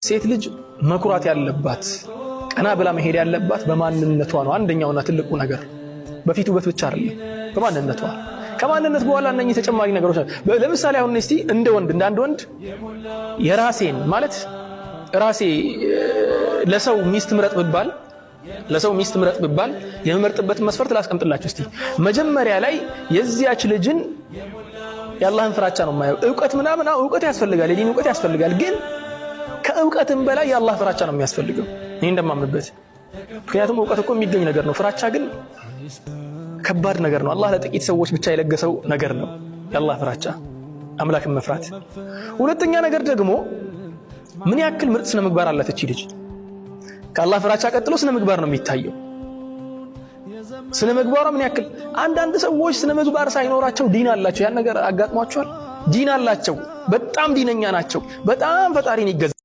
ሴት ልጅ መኩራት ያለባት ቀና ብላ መሄድ ያለባት በማንነቷ ነው። አንደኛውና ትልቁ ነገር በፊቱ ውበት ብቻ አይደለም፣ በማንነቷ። ከማንነት በኋላ እነኚህ ተጨማሪ ነገሮች ለምሳሌ አሁን እስቲ እንደ አንድ ወንድ የራሴን ማለት ራሴ ለሰው ሚስት ምረጥ ብባል የምመርጥበትን መስፈርት ላስቀምጥላችሁ እስቲ። መጀመሪያ ላይ የዚያች ልጅን የአላህን ፍራቻ ነው የማየው። ዕውቀት ምናምን ዕውቀት ያስፈልጋል፣ የዲን ዕውቀት ያስፈልጋል። ግን ከዕውቀትም በላይ የአላህ ፍራቻ ነው የሚያስፈልገው እኔ እንደማምንበት። ምክንያቱም ዕውቀት እኮ የሚገኝ ነገር ነው፣ ፍራቻ ግን ከባድ ነገር ነው። አላህ ለጥቂት ሰዎች ብቻ የለገሰው ነገር ነው የአላህ ፍራቻ፣ አምላክን መፍራት። ሁለተኛ ነገር ደግሞ ምን ያክል ምርጥ ስነ ምግባር አላት እቺ ልጅ። ከአላህ ፍራቻ ቀጥሎ ስነ ምግባር ነው የሚታየው። ስነ ምግባሯ ምን ያክል። አንዳንድ ሰዎች ስነ ምግባር ሳይኖራቸው ዲን አላቸው። ያን ነገር አጋጥሟቸዋል። ዲን አላቸው፣ በጣም ዲነኛ ናቸው፣ በጣም ፈጣሪን ይገዛሉ።